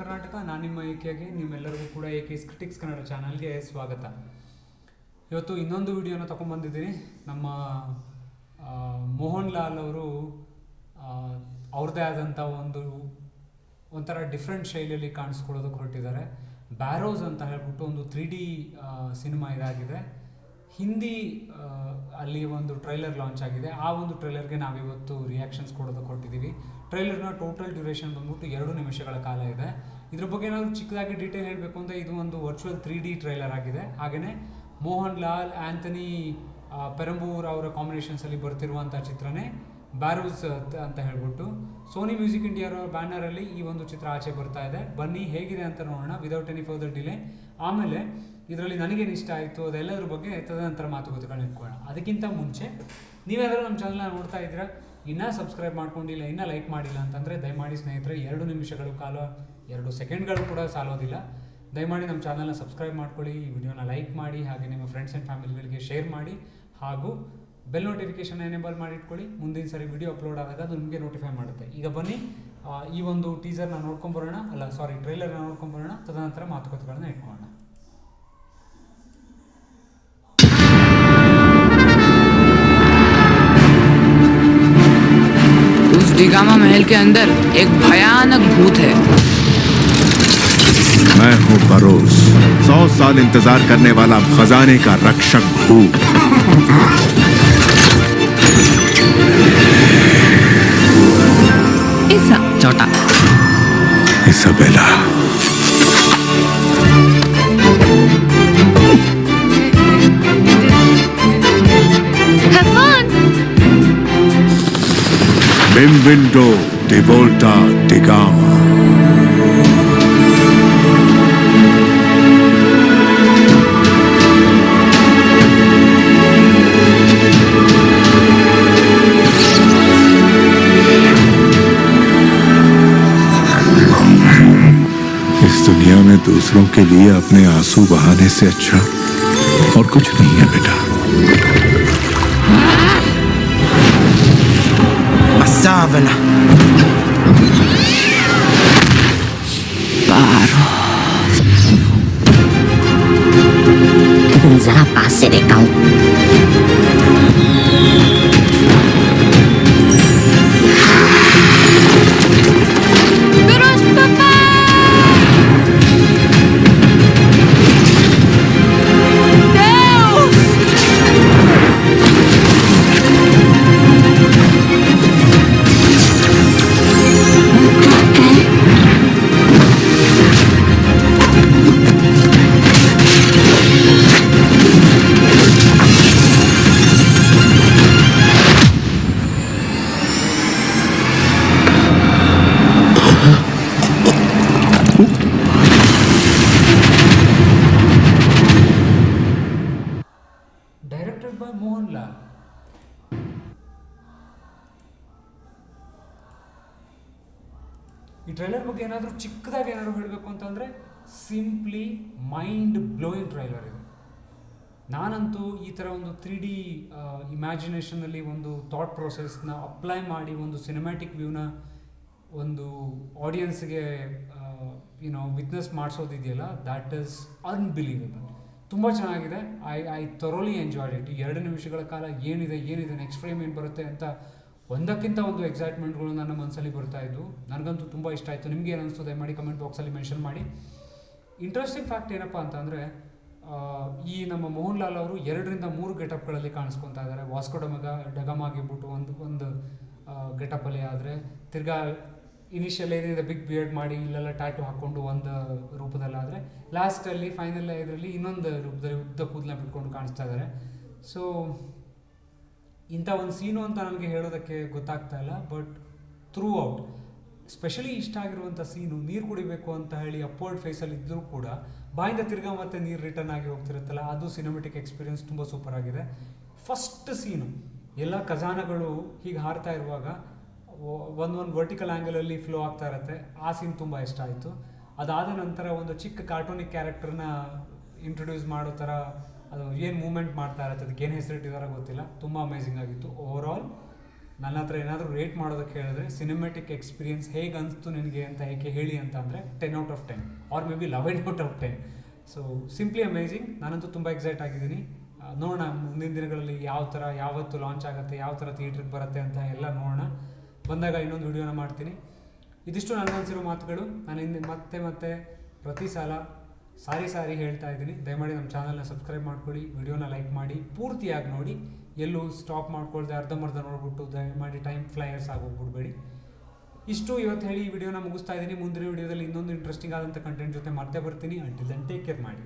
ಕರ್ನಾಟಕ. ನಾನು ನಿಮ್ಮ ಏಕೆಗೆ ನಿಮ್ಮೆಲ್ಲರಿಗೂ ಕೂಡ ಏಕೆ ಕ್ರಿಟಿಕ್ಸ್ ಕನ್ನಡ ಚಾನಲ್ಗೆ ಸ್ವಾಗತ. ಇವತ್ತು ಇನ್ನೊಂದು ವಿಡಿಯೋನ ತೊಗೊಂಡ್ಬಂದಿದ್ದೀನಿ. ನಮ್ಮ ಮೋಹನ್ ಲಾಲ್ ಅವರು ಅವ್ರದ್ದೇ ಆದಂಥ ಒಂಥರ ಡಿಫ್ರೆಂಟ್ ಶೈಲಿಯಲ್ಲಿ ಕಾಣಿಸ್ಕೊಳ್ಳೋದಕ್ಕೆ ಹೊರಟಿದ್ದಾರೆ. ಬ್ಯಾರೋಸ್ ಅಂತ ಹೇಳ್ಬಿಟ್ಟು ಒಂದು 3D ಸಿನಿಮಾ ಇದಾಗಿದೆ. ಹಿಂದಿ ಅಲ್ಲಿ ಒಂದು ಟ್ರೈಲರ್ ಲಾಂಚ್ ಆಗಿದೆ. ಆ ಒಂದು ಟ್ರೈಲರ್ಗೆ ನಾವಿವತ್ತು ರಿಯಾಕ್ಷನ್ಸ್ ಕೊಡೋದಕ್ಕೆ ಹೊರಟಿದ್ದೀವಿ. ಟ್ರೈಲರ್ನ ಟೋಟಲ್ ಡ್ಯೂರೇಷನ್ ಬಂದ್ಬಿಟ್ಟು 2 ನಿಮಿಷಗಳ ಕಾಲ ಇದೆ. ಇದ್ರ ಬಗ್ಗೆ ಏನಾದರೂ ಚಿಕ್ಕದಾಗಿ ಡೀಟೇಲ್ ಹೇಳಬೇಕು ಅಂದರೆ ಇದು ಒಂದು ವರ್ಚುವಲ್ 3D ಟ್ರೈಲರ್ ಆಗಿದೆ. ಹಾಗೆಯೇ ಮೋಹನ್ ಲಾಲ್, ಆ್ಯಂಥನಿ ಪೆರಂಬೂರ್ ಅವರ ಕಾಂಬಿನೇಷನ್ಸಲ್ಲಿ ಬರ್ತಿರುವಂಥ ಚಿತ್ರನೇ ಬ್ಯಾರೋಸ್ ಅಂತ ಹೇಳ್ಬಿಟ್ಟು ಸೋನಿ ಮ್ಯೂಸಿಕ್ ಇಂಡಿಯಾರ ಬ್ಯಾನರಲ್ಲಿ ಈ ಒಂದು ಚಿತ್ರ ಆಚೆ ಬರ್ತಾ ಇದೆ. ಬನ್ನಿ ಹೇಗಿದೆ ಅಂತ ನೋಡೋಣ ವಿದೌಟ್ ಎನಿ ಫರ್ದರ್ ಡಿಲೇ. ಆಮೇಲೆ ಇದರಲ್ಲಿ ನನಗೇನು ಇಷ್ಟ ಆಯಿತು ಅದೆಲ್ಲದ್ರ ಬಗ್ಗೆ ತದನಂತರ ಮಾತುಕತೆಗಳನ್ನ ಇಟ್ಕೊಳ್ಳೋಣ. ಅದಕ್ಕಿಂತ ಮುಂಚೆ ನೀವೆಲ್ಲರೂ ನಮ್ಮ ಚಾನಲ್ನ ನೋಡ್ತಾ ಇದ್ದೀರಾ, ಇನ್ನೂ ಸಬ್ಸ್ಕ್ರೈಬ್ ಮಾಡ್ಕೊಂಡಿಲ್ಲ, ಇನ್ನೂ ಲೈಕ್ ಮಾಡಿಲ್ಲ ಅಂತಂದರೆ ದಯಮಾಡಿ ಸ್ನೇಹಿತರೆ 2 ನಿಮಿಷಗಳ ಕಾಲ 2 ಸೆಕೆಂಡ್ಗಳು ಕೂಡ ಸಾಲೋದಿಲ್ಲ. ದಯಮಾಡಿ ನಮ್ಮ ಚಾನಲ್ನ ಸಬ್ಸ್ಕ್ರೈಬ್ ಮಾಡ್ಕೊಳ್ಳಿ, ಈ ವಿಡಿಯೋನ ಲೈಕ್ ಮಾಡಿ, ಹಾಗೆ ನಿಮ್ಮ ಫ್ರೆಂಡ್ಸ್ ಆ್ಯಂಡ್ ಫ್ಯಾಮಿಲಿಗಳಿಗೆ ಶೇರ್ ಮಾಡಿ, ಹಾಗೂ ಬೆಲ್ ನೋಟಿಫಿಕೇಷನ್ ಎನೇಬಲ್ ಮಾಡಿಟ್ಕೊಳ್ಳಿ. ಮುಂದಿನ ಸರಿ ವಿಡಿಯೋ ಅಪ್ಲೋಡ್ ಆದಾಗ ಅದು ನಿಮಗೆ ನೋಟಿಫೈ ಮಾಡುತ್ತೆ. ಈಗ ಬನ್ನಿ ಈ ಒಂದು ಟೀಸರ್ನ ನೋಡ್ಕೊಂಬರೋಣ, ಟ್ರೈಲರ್ನ ನೋಡ್ಕೊಂಬರೋಣ, ತದನಂತರ ಮಾತುಕತೆಗಳನ್ನ ಇಟ್ಕೊಳ್ಳೋಣ. उस डिगामा महल के अंदर एक भयानक भूत है. मैं हूँ बरोस, 100 साल इंतजार करने वाला खजाने का रक्षक भूत. ऐसा छोटा Isabella. Have fun. Benvenuto di volta di Gama. इस दुनिया में दूसरों के लिए अपने आंसू बहाने से अच्छा और कुछ नहीं है बेटा. Savana. Paro. जरा पास से देखता हूँ. Directed by Mohan Lal. ಈ ಟ್ರೈಲರ್ ಬಗ್ಗೆ ಏನಾದರೂ ಚಿಕ್ಕದಾಗಿ ಏನಾದರೂ ಹೇಳಬೇಕು ಅಂತಂದರೆ ಸಿಂಪ್ಲಿ ಮೈಂಡ್ ಬ್ಲೋಯಿಂಗ್ ಟ್ರೈಲರ್ ಇದು. ನಾನಂತೂ ಈ ಥರ ಒಂದು 3D ಇಮ್ಯಾಜಿನೇಷನಲ್ಲಿ ಒಂದು ಥಾಟ್ ಪ್ರೊಸೆಸ್ನ ಅಪ್ಲೈ ಮಾಡಿ ಒಂದು ಸಿನಿಮ್ಯಾಟಿಕ್ ವ್ಯೂನ ಒಂದು ಆಡಿಯನ್ಸ್ಗೆ ವಿಟ್ನೆಸ್ ಮಾಡಿಸೋದಿದೆಯಲ್ಲ, ದ್ಯಾಟ್ ಈಸ್ ಅನ್ಬಿಲೀವೇಬಲ್. ತುಂಬ ಚೆನ್ನಾಗಿದೆ. I ಥೊರೋಲಿ enjoyed it. 2 ನಿಮಿಷಗಳ ಕಾಲ ಏನಿದೆ ನೆಕ್ಸ್ಟ್ ಫ್ರೇಮ್ ಏನು ಬರುತ್ತೆ ಅಂತ ಒಂದಕ್ಕಿಂತ ಒಂದು ಎಕ್ಸೈಟ್ಮೆಂಟ್ಗಳು ನನ್ನ ಮನಸ್ಸಲ್ಲಿ ಬರ್ತಾಯಿದ್ದು. ನನಗಂತೂ ತುಂಬ ಇಷ್ಟ ಆಯಿತು. ನಿಮಗೆ ಏನು ಅನಿಸ್ತು ದಯಮಾಡಿ ಕಮೆಂಟ್ ಬಾಕ್ಸಲ್ಲಿ ಮೆನ್ಷನ್ ಮಾಡಿ. ಇಂಟ್ರೆಸ್ಟಿಂಗ್ ಫ್ಯಾಕ್ಟ್ ಏನಪ್ಪ ಅಂತಂದರೆ ಈ ನಮ್ಮ ಮೋಹನ್ ಲಾಲ್ ಅವರು 2ರಿಂದ 3 ಗೆಟಪ್ಗಳಲ್ಲಿ ಕಾಣಿಸ್ಕೊತಾ ಇದ್ದಾರೆ. ವಾಸ್ಕೋ ಡಗಮ ಆಗಿಬಿಟ್ಟು ಒಂದು ಗೆಟಪಲ್ಲಿ ಆದರೆ, ತಿರ್ಗಾ ಇನಿಷಿಯಲ್ ಏನಿದೆ ಬಿಗ್ ಬಿಯರ್ಡ್ ಮಾಡಿ ಇಲ್ಲೆಲ್ಲ ಟ್ಯಾಟು ಹಾಕ್ಕೊಂಡು ಒಂದು ರೂಪದಲ್ಲಾದರೆ, ಲಾಸ್ಟಲ್ಲಿ ಫೈನಲ್ ಇದರಲ್ಲಿ ಇನ್ನೊಂದು ರೂಪದಲ್ಲಿ ಉದ್ದ ಕೂದಲನ್ನ ಬಿಟ್ಕೊಂಡು ಕಾಣಿಸ್ತಾ ಇದ್ದಾರೆ. ಸೊ ಇಂಥ ಒಂದು ಸೀನು ಅಂತ ನನಗೆ ಹೇಳೋದಕ್ಕೆ ಗೊತ್ತಾಗ್ತಾ ಇಲ್ಲ. ಬಟ್ ಥ್ರೂ ಔಟ್ ಸ್ಪೆಷಲಿ ಇಷ್ಟ ಆಗಿರುವಂಥ ಸೀನು, ನೀರು ಕುಡಿಬೇಕು ಅಂತ ಹೇಳಿ ಅಪ್ವರ್ಡ್ ಫೇಸಲ್ಲಿ ಇದ್ದರೂ ಕೂಡ ಬಾಯಿಂದ ತಿರ್ಗಾ ಮತ್ತೆ ನೀರು ರಿಟರ್ನ್ ಆಗಿ ಹೋಗ್ತಿರುತ್ತಲ್ಲ, ಅದು ಸಿನಿಮೆಟಿಕ್ ಎಕ್ಸ್ಪೀರಿಯನ್ಸ್ ತುಂಬ ಸೂಪರ್ ಆಗಿದೆ. ಫಸ್ಟ್ ಸೀನು ಎಲ್ಲ ಖಜಾನಗಳು ಹೀಗೆ ಹಾರ್ತಾ ಇರುವಾಗ ಒಂದು ವರ್ಟಿಕಲ್ ಆ್ಯಂಗಲಲ್ಲಿ ಫ್ಲೋ ಆಗ್ತಾ ಇರುತ್ತೆ. ಆ ಸೀನ್ ತುಂಬ ಇಷ್ಟ ಆಯಿತು. ಅದಾದ ನಂತರ ಒಂದು ಚಿಕ್ಕ ಕಾರ್ಟೂನಿಕ್ ಕ್ಯಾರೆಕ್ಟರ್ನ ಇಂಟ್ರೊಡ್ಯೂಸ್ ಮಾಡೋ ಥರ ಅದು ಏನು ಮೂವ್ಮೆಂಟ್ ಮಾಡ್ತಾ ಇರುತ್ತೆ, ಅದಕ್ಕೆ ಏನು ಹೆಸರಿಟ್ಟಿದಾರೋ ಗೊತ್ತಿಲ್ಲ, ತುಂಬ ಅಮೇಝಿಂಗ್ ಆಗಿತ್ತು. ಓವರ್ ಆಲ್ ನನ್ನ ಹತ್ರ ಏನಾದರೂ ರೇಟ್ ಮಾಡೋದಕ್ಕೆ ಹೇಳಿದ್ರೆ ಸಿನಿಮ್ಯಾಟಿಕ್ ಎಕ್ಸ್ಪೀರಿಯನ್ಸ್ ಹೇಗೆ ಅನಿಸ್ತು ನಿನಗೆ ಅಂತ ಏಕೆ ಹೇಳಿ ಅಂತ ಅಂದರೆ 10/10 or may be 11/10. So simply amazing. ನಾನಂತೂ ತುಂಬ ಎಕ್ಸೈಟ್ ಆಗಿದ್ದೀನಿ. ನೋಡೋಣ ಮುಂದಿನ ದಿನಗಳಲ್ಲಿ ಯಾವ ಥರ ಯಾವತ್ತು ಲಾಂಚ್ ಆಗುತ್ತೆ, ಯಾವ ಥರ ಥಿಯೇಟ್ರಿಗೆ ಬರುತ್ತೆ ಅಂತ ಎಲ್ಲ ನೋಡೋಣ. ಬಂದಾಗ ಇನ್ನೊಂದು ವಿಡಿಯೋನ ಮಾಡ್ತೀನಿ. ಇದಿಷ್ಟು ನನಗೆ ಅನಿಸಿರೋ ಮಾತುಗಳು. ನಾನು ಹಿಂದೆ ಮತ್ತೆ ಪ್ರತಿ ಸಾರಿ ಹೇಳ್ತಾ ಇದ್ದೀನಿ. ದಯಮಾಡಿ ನಮ್ಮ ಚಾನಲ್ನ ಸಬ್ಸ್ಕ್ರೈಬ್ ಮಾಡ್ಕೊಳ್ಳಿ, ವಿಡಿಯೋನ ಲೈಕ್ ಮಾಡಿ, ಪೂರ್ತಿಯಾಗಿ ನೋಡಿ. ಎಲ್ಲೂ ಸ್ಟಾಪ್ ಮಾಡ್ಕೊಳ್ದೆ ಅರ್ಧಂಬರ್ಧ ನೋಡ್ಬಿಟ್ಟು ದಯಮಾಡಿ ಟೈಮ್ ಫ್ಲೈಯರ್ಸ್ ಆಗೋಗ್ಬಿಡ್ಬೇಡಿ. ಇಷ್ಟು ಇವತ್ತು ಹೇಳಿ ಈ ವಿಡಿಯೋನ ಮುಗಿಸ್ತಾ ಇದ್ದೀನಿ. ಮುಂದಿನ ವಿಡಿಯೋದಲ್ಲಿ ಇನ್ನೊಂದು ಇಂಟ್ರೆಸ್ಟಿಂಗ್ ಆದಂಥ ಕಂಟೆಂಟ್ ಜೊತೆ ಮತ್ತೆ ಬರ್ತೀನಿ. ಅಂಟಿಲ್ ದೆನ್ ಟೇಕ್ ಕೇರ್ ಮಾಡಿ.